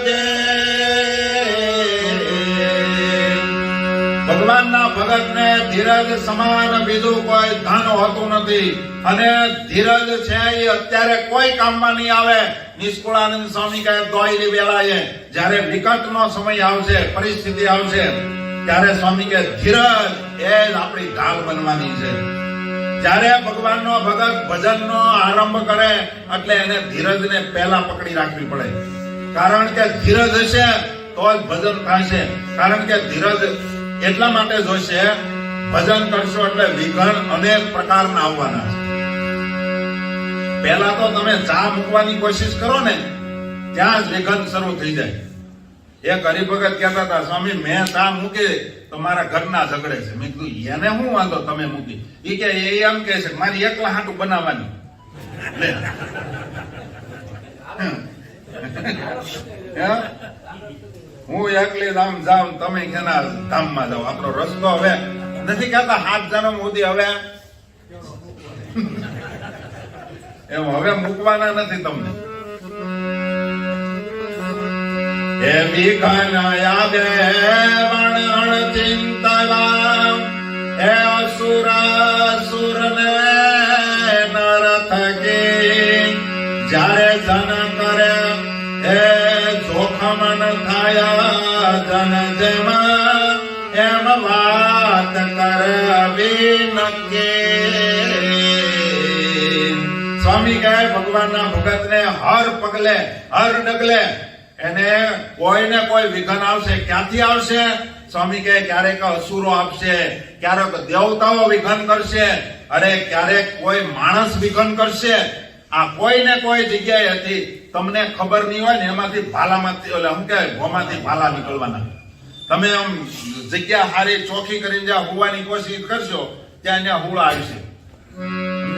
જે ભગવાનના ભગતને ધીરજ સમાન બીજું કોઈ ધન હોતું નથી. અને ધીરજ છે એ અત્યારે કોઈ કામમાં નહીં આવે. નિષ્કુળાનંદ સ્વામી કહે દોયલી વેળાએ જ્યારે વિકટનો સમય આવશે પરિસ્થિતિ આવશે ત્યારે સ્વામી કહે ધીરજ એ જ આપણી ઢાલ બનવાની છે. જ્યારે ભગવાનનો ભગત ભજનનો આરંભ કરે એટલે એને ધીરજને પહેલા પકડી રાખવી પડે. કારણ કે ધીરજ હશે તો જ ભજન થશે. કારણ કે ધીરજ એટલા માટે જોઈશે ભજન કરશો એટલે વિઘ્ન અનેક પ્રકારના આવવાના છે. પહેલા તો તમે ચા મૂકવાની કોશિશ કરો ને ત્યાં જ વિઘ્ન શરૂ થઈ જાય. એક હરિભગત કહેતા હતા, સ્વામી મેં ચા મૂકી તો મારા ઘરના ઝઘડે છે. મેં કીધું એને શું વાંધો તમે મૂકી? એ કે એ એમ કે છે મારી એકલા હાટું બનાવવાની. હું એકલી ધામ જાઉં, તમે કેના ધામમાં જાઓ? આપણો રસ્તો હવે નથી કહેતા 7 જન્મ સુધી હવે એમ હવે મૂકવાના નથી તમને. હે વિઘ્નયા દેવણ ચિંતલા, હે અસુરને નર થકી જ્યારે જન કરે હે જોખમ ન થાયા જન જેમાં એમ વાત કરવી નક્કી. સ્વામી કહે ભગવાનના ભગતને હર પગલે હર ડગલે એને કોઈને કોઈ વિઘન આવશે. ક્યાંથી આવશે? સ્વામી કહે ક્યારેક અસુરો આપશે, ક્યારેક દેવતાઓ વિઘન કરશે, અરે ક્યારેક કોઈ માણસ વિઘન કરશે. આ કોઈને કોઈ જગ્યાએ હતી તમને ખબર નહીં હોય ને એમાંથી ભાલામાંથી એટલે શું કહેવાય ભોમાંથી ભાલા નીકળવાના. તમે આમ જગ્યા હારી ચોખ્ખી કરીને જ્યાં હોવાની કોશિશ કરશો ત્યાં ત્યાં હુળ આવશે,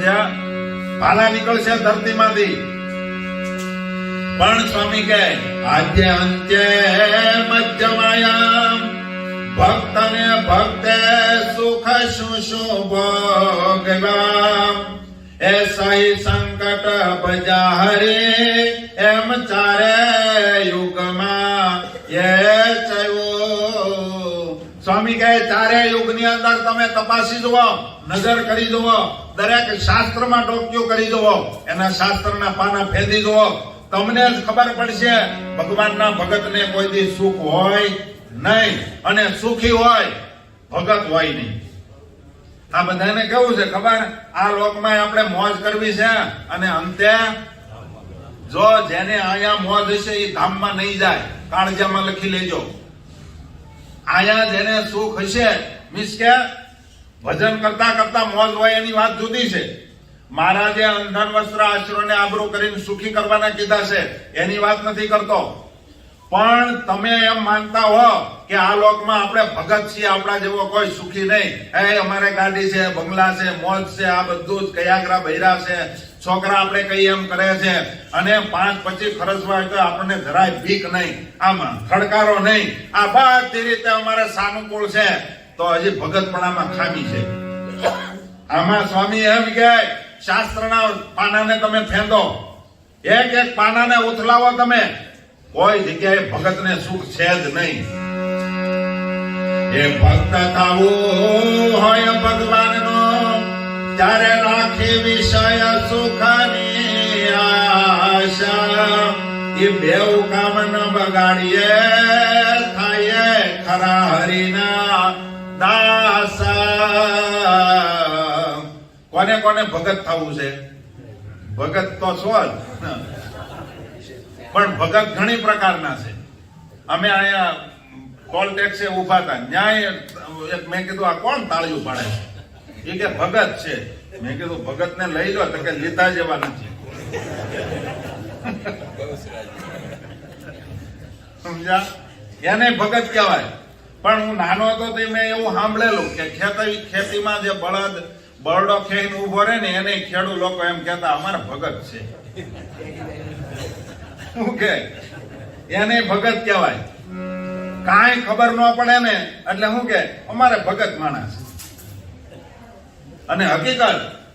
જ્યાં ભાલા નીકળશે ધરતીમાંથી. પણ સ્વામી કહે આદ્ય અંત્ય મધ્યમાયા ભક્તને ભક્તે સુખ શું શું ભોગવા, એ સહી સંકટ ભજા હરે એમ ચારે યુગમાં એ ચયો. સ્વામી કહે ચારે યુગની અંદર તમે તપાસી જુઓ, નજર કરી જુઓ, દરેક શાસ્ત્રમાં ડોક્યું કરી જુઓ, એના શાસ્ત્રના પાના ફેદી જુઓ, તમને જ ખબર પડશે ભગવાનના ભગતને કોઈ દી સુખ હોય નહીં, અને સુખી હોય ભગત હોય નહીં. આ બધાને કેવું છે ખબર? આ લોકમાં આપણે મોજ કરવી છે, અને અંતે જો જેને આયા મોજ હશે એ ધામમાં નહીં જાય. કાળજામાં લખી લેજો. આયા જેને સુખ હશે મીન્સ કે ભજન કરતા કરતા મોજ હોય એની વાત જુદી છે. મહારાજે અંધન વસ્ત્ર આશ્રયને આબરૂ કરીને સુખી કરવાના કીધા છે એની વાત નથી કરતો. પણ તમે એમ માનતા હો કે આ લોકમાં આપણે ભગત છીએ, આપણા જેવો કોઈ સુખી નહીં, એ અમારે ગાડી છે, બંગલા છે, મોજ છે, આ બધું જ કયાગરા બૈરા છે, છોકરા આપણે કઈ એમ કરે છે, અને 5-25 ખર્ચવા હોય તો આપણને જરાય ભીખ નહીં, આમાં ખડકારો નહીં, આ બધી રીતે અમારે સાનુકૂળ છે, તો હજી ભગતપણામાં ખામી છે. આમાં સ્વામી એમ કે શાસ્ત્રના પાનાને તમે ફેંદો, એક એક પાનાને ઉથલાવો, તમે કોઈ જગ્યાએ ભગતને સુખ છે જ નહીં. એ ભક્ત થવું હોય ભગવાનનો ત્યારે રાખી વિષય સુખની આશા, એ બેઉ કામ ન બગાડીએ થાય ખરા હરિના દાસા. કોને કોને ભગત થવું છે? ભગત તો છો જ, પણ ભગત ઘણી પ્રકારના છે. અમે અહીંયા ટોલ ટેક્સે ઉભા હતા, ન્યાય મેં કીધું આ કોણ તાળીયું પાડે છે? એ કે ભગત છે. મેં કીધું ભગત ને લઈ લો, તો કે લીધા જેવા નથી. સમજ્યા? એને ભગત કહેવાય. પણ હું નાનો હતો તો મેં એવું સાંભળેલું કે ખેતીમાં જે બળડો ખેઈને ઉભો રહે ને એને ખેડૂત લોકો એમ કહેતા અમારા ભગત છે. શું કે એને ભગત કહેવાય. કાંઈ ખબર ન પડે ને એટલે શું કે અમારે ભગત માણસ. અને હકીકત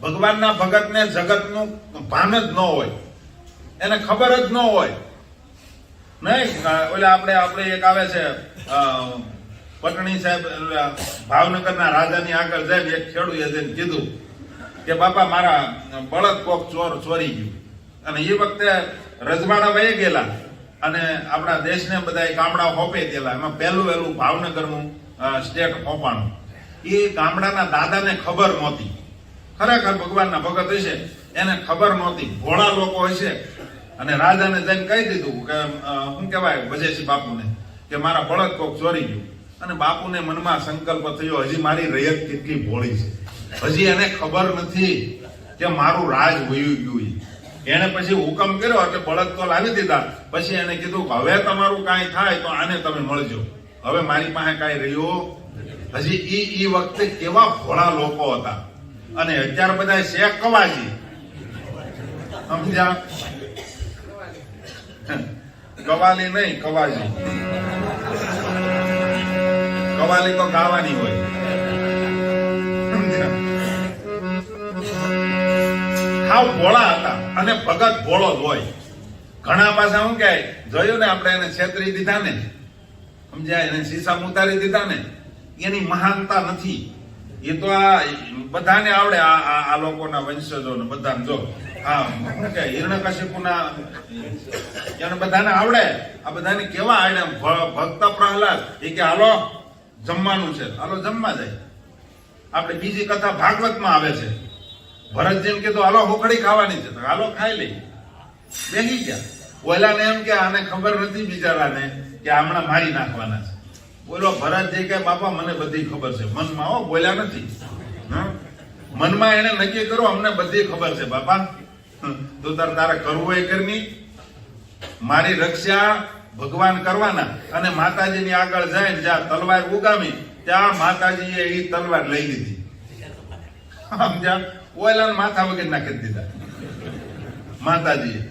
ભગવાનના ભગતને જગતનું ભાન જ ન હોય, એને ખબર જ ન હોય. નહીં ઓલા આપણે એક આવે છે પટણી સાહેબ, ભાવનગરના રાજાની આગળ જઈને એક ખેડૂએ જઈને કીધું કે બાપા મારા બળદ કોક ચોરી ગયું. અને એ વખતે રજવાડા વહી ગયેલા અને આપણા દેશને બધા ગામડા હોપે ગયેલા. એમાં પહેલું વહેલું ભાવનગરનું સ્ટેટ હોપાણું. એ ગામડાના દાદાને ખબર નહોતી, ખરેખર ભગવાનના ભગત હશે એને ખબર નહોતી, ભોળા લોકો હશે. અને રાજાને જઈને કહી દીધું કે શું કહેવાય વજેસી બાપુને કે મારા બળદ કોક ચોરી ગયું. અને બાપુને મનમાં સંકલ્પ થયો હજી મારી રયત કેટલી ભોળી છે, હજી એને ખબર નથી કે મારું રાજ વયું ગયું. એને પછી હુકમ કર્યો એટલે બળદ તો લાવી દીધા. પછી એને કીધું કે હવે તમારું કાંઈ થાય તો આને તમે મળજો, હવે મારી પાસે કાંઈ રહ્યું. હજી ઈ વખતે કેવા ભોળા લોકો હતા. અને અત્યારે બધા છે કવાજી, સમજ્યા? કવાલી નહીં, કવાજી. કવાલી તો ગાવાની હોય. હાવ ભોળા હતા અને ભગત ભોળો જ હોય. ઘણા પાછા શું કહે, જોયું ને આપણે એને છેતરી દીધા ને, સમજ્યા? એને સીસા ઉતારી દીધા ને, એની મહાનતા નથી. એ તો આ બધાને આવડે, આ લોકોના વંશજો ને બધાને. જો હા કે હિરણ્યકશિપુના એને બધાને આવડે. આ બધાને કેવા આવડે. ભક્ત પ્રહલાદ એ કે હાલો જમવાનું છે, હાલો જમવા જાય. આપણે બીજી કથા ભાગવતમાં આવે છે, ભરતજીને કીધું હાલો હોખડી ખાવાની છે, હાલો ખાઈ લઈ. બેસી ગયા. ઓલાને એમ કે આને ખબર નથી બિચારાને કે હમણાં મારી નાખવાના છે. બોલો ભરતજી કે બાપા મને બધી ખબર છે. મનમાં હો, બોલ્યા નથી. મનમાં એને નક્કી કરો અમને બધી ખબર છે બાપા, તો તારે કરવું એ કરની. મારી રક્ષા ભગવાન કરવાના. અને માતાજીની આગળ જાય જ્યાં તલવાર ઉગામી ત્યાં માતાજીએ એ તલવાર લઈ લીધી. સમજ્યા? ઓલાને માથા વગર નાખી દીધા માતાજીએ.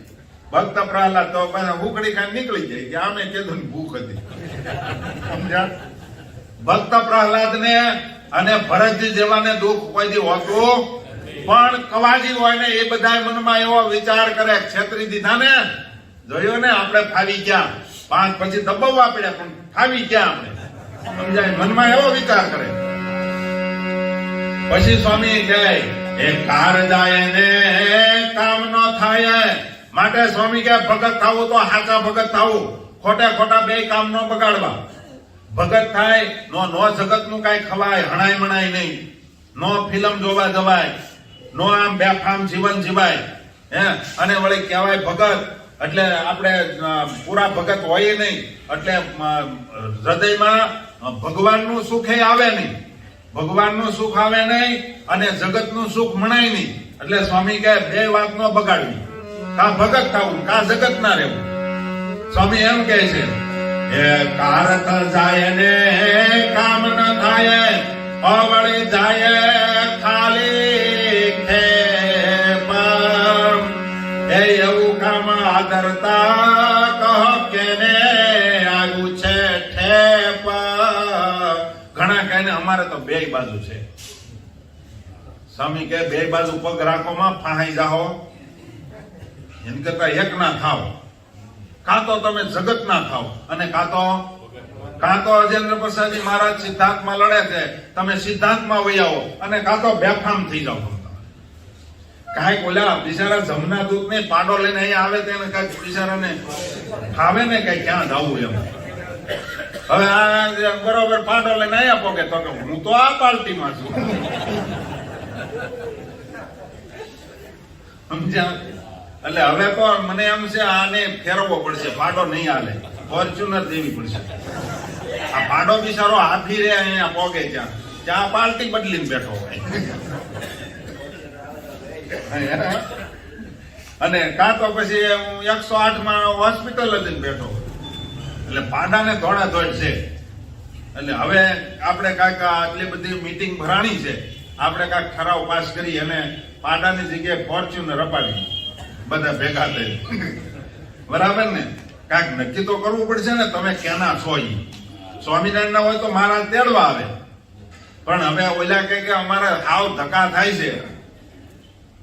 ભક્ત પ્રહલાદ તો હુકડી ખાઈ નીકળી જાય કે આમે કીધું ભૂખ હતી. સમજ્યા? ભક્ત પ્રહલાદ ને અને ભરતજી જેવાને દુઃખ કોઈ દી હોતું પણ કવાજી હોય ને એ બધા મનમાં એવો વિચાર કરે, છેતરી દીધા ને, જોયો ને આપણે ફાવી ગયા. 5 પછી દબાવવા પડ્યા પણ ફાવી ગયા આપણે. સમજાય? મનમાં એવો વિચાર કરે. પછી સ્વામી કહે એ કાર જાય ને કામ ન થાય. માટે સ્વામી કે ભગત થવું તો હાચા ભગત થવું, ખોટા બે કામ ન બગાડવા. ભગત થાય નો જગત નું કઈ ખવાય, હણાય મણાય નહીં, નો ફિલ્મ જોવા જવાય, નો આમ બેફામ જીવન જીવાય. અને વળી કહેવાય ભગત એટલે આપણે પૂરા ભગત હોય નહીં, એટલે હૃદયમાં ભગવાનનું સુખ આવે નહીં, ભગવાનનું સુખ આવે નહીં અને જગતનું સુખ મણાય નહીં. એટલે સ્વામી કહે બે વાત ન બગાડવી, કા ભગત થવું કા જગત ના રહેવું. સ્વામી એમ કહે છે એ કારત જાય ને કામ ન થાય, અવળી જાય ખાલી ખેપ. એ એવું કામ આદરતા કહો કેને આવ્યું છે ઠેપ. ઘણા કહે ને અમારે તો બે બાજુ છે. સ્વામી કે બે બાજુ પગ રાખોમાં ફાહાઈ જાઓ, એમ કરતા એક ના થાવ. કાં તો તમે જગત ના થાવ અને કાં તો અજેન્દ્ર પ્રસાદજી મહારાજ સિદ્ધાંતમાં લડે છે, તમે સિદ્ધાંતમાં વહી આવો અને કાં તો બેફામ થઈ જાઓ. કાંઈક ઓલા બિચારા જમના દૂધ ને પાડો લઈને અહીંયા આવે તેને કાંઈક બિચારાને ફાવે ને કઈ ક્યાં જવું એમ. હવે આ બરોબર પાડો લઈને અહીંયા પોકે તો કે હું તો આ પાર્ટીમાં છું. સમજ્યા? એટલે હવે તો મને એમ છે આને ફેરવવો પડશે, પાડો નહીં હાલે, ફોર્ચ્યુનર દેવી પડશે. આ પાડો બિચારો હાથી રે અહીંયા પોગે ત્યાં પાર્ટી બદલીને બેઠો હોય. અને કાં તો પછી 108 માં હોસ્પિટલ જ બેઠો. એટલે પાડાને ધોળા ધોળ છે. એટલે હવે આપણે કાંઈક આટલી બધી મીટિંગ ભરાણી છે, આપણે કાંઈક ઠરાવ પાસ કરી અને પાડાની જગ્યાએ ફોર્ચ્યુનર અપાવી બધા ભેગા થઈ. બરાબર ને? કાંઈક નક્કી તો કરવું પડશે ને તમે ક્યાંના છો. સ્વામિનારાયણ ના હોય તો મહારાજ તેડવા આવે, પણ હવે ઓલા કે અમારે હાવ ધક્કા થાય છે.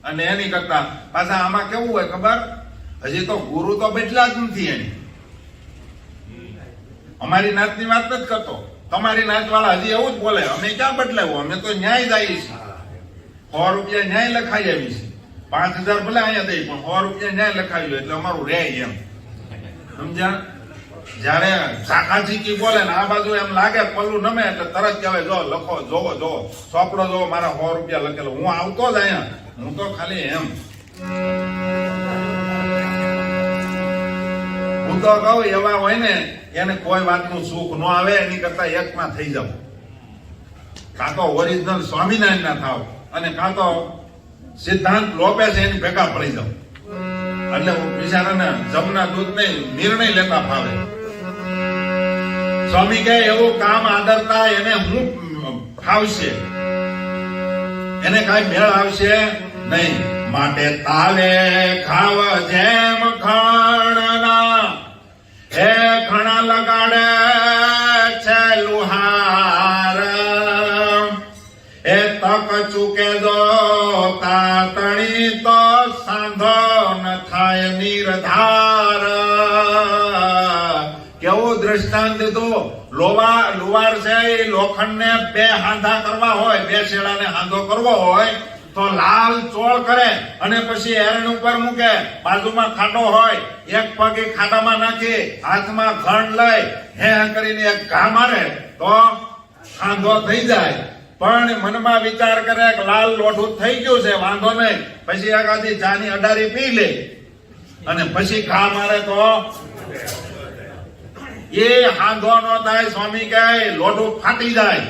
અને એની કરતા પાછા આમાં કેવું હોય ખબર, હજી તો ગુરુ તો બેઠલા જ નથી. એની અમારી નાતની વાત નથી કરતો, તમારી નાત વાળા હજી એવું જ બોલે અમે ક્યાં બદલાવું, અમે તો ન્યાય જઈએ છીએ. 100 રૂપિયા ન્યાય લખાઈ આવી છે, 5000 ભલે અહીંયા દઈ પણ 100 રૂપિયા ન્યાય લખાવ્યું એટલે અમારું રે એમ. સમજ્યા? જયારે શાખાજી બોલે ને આ બાજુ એમ લાગે પલ્લું નમે એટલે તરત કહેવાય જો લખો, જોવો ચોપડો જોવો, મારા 100 રૂપિયા લખેલો. હું આવતો જ અહીંયા, હું તો ખાલી એમ હું તો કહું એવા હોય ને એને કોઈ વાતનું સુખ ન આવે, એની કરતા એકમાં થઈ જાવ. કાં તો ઓરિજિનલ સ્વામિનારાયણ ના થાવ અને કાં તો સિદ્ધાંત લોપે છે એની ભેગા પડી જાવ. એટલે બિચારાને જમના દૂધ ને નિર્ણય લેતા ફાવે. સ્વામી કહે એવું કામ આદરતા એને હું ફાવશે, એને કઈ મેળ આવશે નહીં. માટે તાલે ખાવ જેમ ખણના હે ખણા લગાડે છે લુહાર એ તક ચૂકે દો તાતણી તો સાંધો ન થાય નિર્ધાર. કેવું દ્રષ્ટાંત દીધું. લુવાર છે એ લોખંડ ને બે હાંધા કરવા હોય, બે શેડાને હાંધો કરવો હોય તો લાલ ચોળ કરે અને પછી એરણ ઉપર મૂકે. બાજુમાં ખાડો હોય, એક પગ એ ખાડામાં નાખી હાથમાં ઘણ લઈ હે કરીને એક ઘા મારે તો હાંધો થઈ જાય. પણ મનમાં વિચાર કરે કે લાલ લોઢું થઈ ગયું છે, વાંધો નહીં, પછી એકાદી ચાની અડારી પી લે અને પછી ઘા મારે તો એ હાંધો ન થાય. સ્વામી કહે લોઢું ફાટી જાય.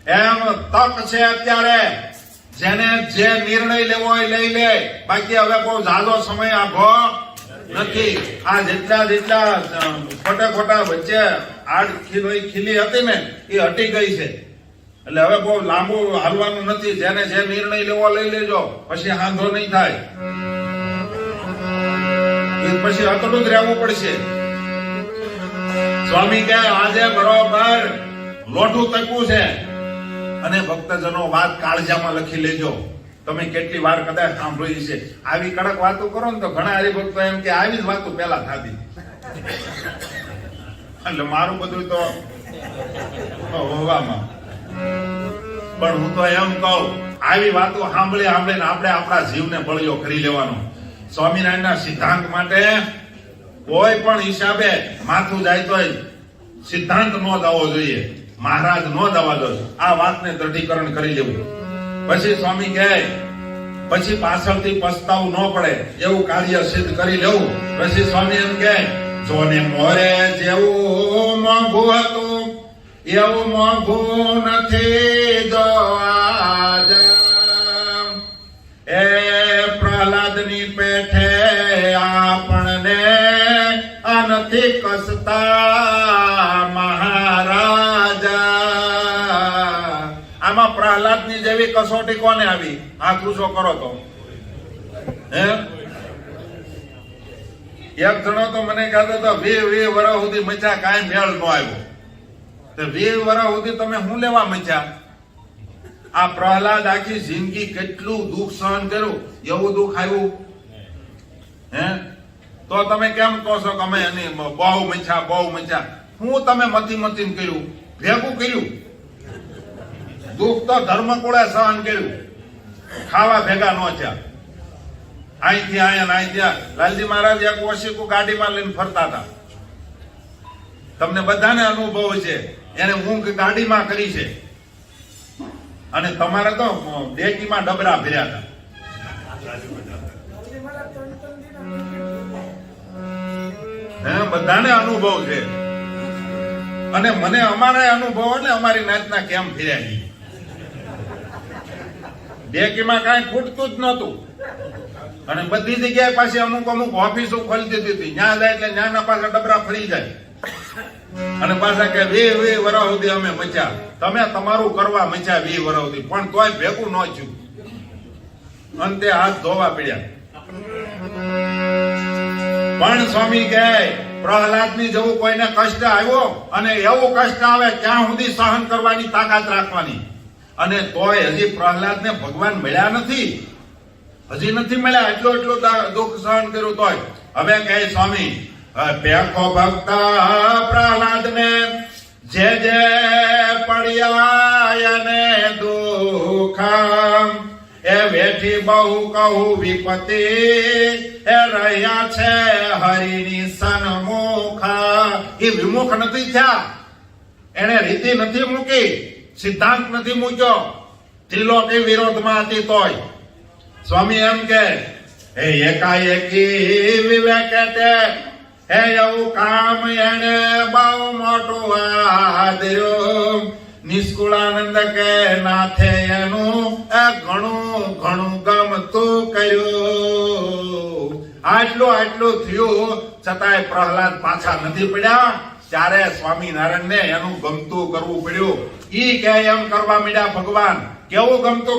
એમ તક છે અત્યારે, જેને જે નિર્ણય લેવો હોય લઈ લે. બાકી હવે બહુ ઝાઝો સમય આઘો નથી. આ જેટલા ખોટા વચ્ચે આડ ખીલી હતી ને એ હટી ગઈ છે. એટલે હવે બહુ લાંબુ હાલવાનું નથી. જેને જે નિર્ણય લેવો લઈ લેજો, પછી હાંધો નહીં થાય. પછી અતડું જ રહેવું પડશે. સ્વામી કહે આજે બરોબર લોઢું તકવું છે અને ભક્તજનો વાત કાળજામાં લખી લેજો. તમે કેટલી વાર કદાચ સાંભળી છે. આવી કડક વાતો કરો ને તો ઘણા હરિભક્તો એમ કે આવી જ વાતો પેલા થતી, એટલે મારું બધું તો હોવામાં. પણ હું તો એમ કહું આવી વાતો સાંભળીને આપણે આપણા જીવને બળિયો કરી લેવાનો. સ્વામિનારાયણના સિદ્ધાંત માટે કોઈ પણ હિસાબે માથું જાય તો સિદ્ધાંત ન દાવો જોઈએ, મહારાજ નો દવા દો. આ વાતને દ્રઢીકરણ કરી લેવું. પછી સ્વામી કહે પછી પાછળથી પસ્તાવું ન પડે એવું કાર્ય સિદ્ધ કરી લેવું. પછી સ્વામી એમ કહે જોને મોરે જેવું મોંઘું હતું એવું મોંઘું નથી જો આજ. એ પ્રહલાદની પેઠે આપણને આ નથી કસતા મહારાજ. આમાં પ્રહલાદની જેવી કસોટી કોને આવી? હાથ ઊંચો કરો તો. એક જણો તો મને કહેતો હતો 20 વર્ષ સુધી મચા કાંઈ મેળ ન આવ્યો. તો 20 વર્ષ સુધી તમે શું લેવા મચા? આ પ્રહલાદ આખી જિંદગી કેટલું દુઃખ સહન કર્યું, એવું દુઃખ આવ્યું હે? તો તમે કેમ કહો છો કે અમે એની બહુ મચા? હું તમે મતીને કર્યું, ભેગું કર્યું. દુઃખ તો ધર્મકુળે સહન કર્યું, ખાવા ભેગા ન થયા. અહીંથી અહીંયા લાલજી મહારાજ એક ઓશિકુ ગાડીમાં લઈને ફરતા હતા. તમને બધાને અનુભવ છે. એને ઊંઘ ગાડીમાં કરી છે અને તમારે તો ડેકીમાં ડબરા ભર્યા હતા. બધાને અનુભવ છે અને મને અમારે અનુભવ એટલે અમારી નાતના કેમ ફર્યા. ડેકીમાં કાંઈ ખૂટતું જ નહોતું અને બધી જગ્યાએ પાછી અમુક ઓફિસો ખોલી દીધી હતી. ત્યાં જાય એટલે ત્યાંના પાછા ડબરા ફરી જાય અને પાછા કે 20 વર્ષ સુધી અમે મચ્યા. તમે તમારું કરવા મચ્યા 20 વર્ષ સુધી, પણ તોય ભેગું ન થયું. અંતે હાથ ધોવા પડ્યા. પણ સ્વામી કહે પ્રહલાદ ની જેવું કોઈને કષ્ટ આવ્યો અને એવું કષ્ટ આવે ત્યાં સુધી સહન કરવાની તાકાત રાખવાની. અને તોય હજી પ્રહલાદ ને ભગવાન મળ્યા નથી, હજી નથી મળ્યા. એટલું દુઃખ સહન કર્યું તોય. હવે કહે સ્વામી પેખો ભક્ત પ્રહલાદ ને જે પડ્યા એને દુઃખ એ વેઠી બહુ કહું વિપત્તિ એ રહ્યા છે હરિની સન્મુખ. એ વિમુખ નથી થયા, એને રીતિ નથી મૂકી, સિદ્ધાંત નથી મૂક્યો. ત્રિલોક વિરોધમાં હતી તોય સ્વામી એમ કે હે એકાએકી વિવેક હે એવું કામ એને બહુ મોટું આદર્યું. નિષ્કુળાનંદ કે નાથે એનું ઘણું ગમતું કર્યું. આટલું થયું છતાંય પ્રહલાદ પાછા નથી પડ્યા. ત્યારે સ્વામિનારાયણને એનું ગમતું કરવું પડ્યું. ઈ કે એમ કરવા માંડ્યા ભગવાન. કેવું ગમતું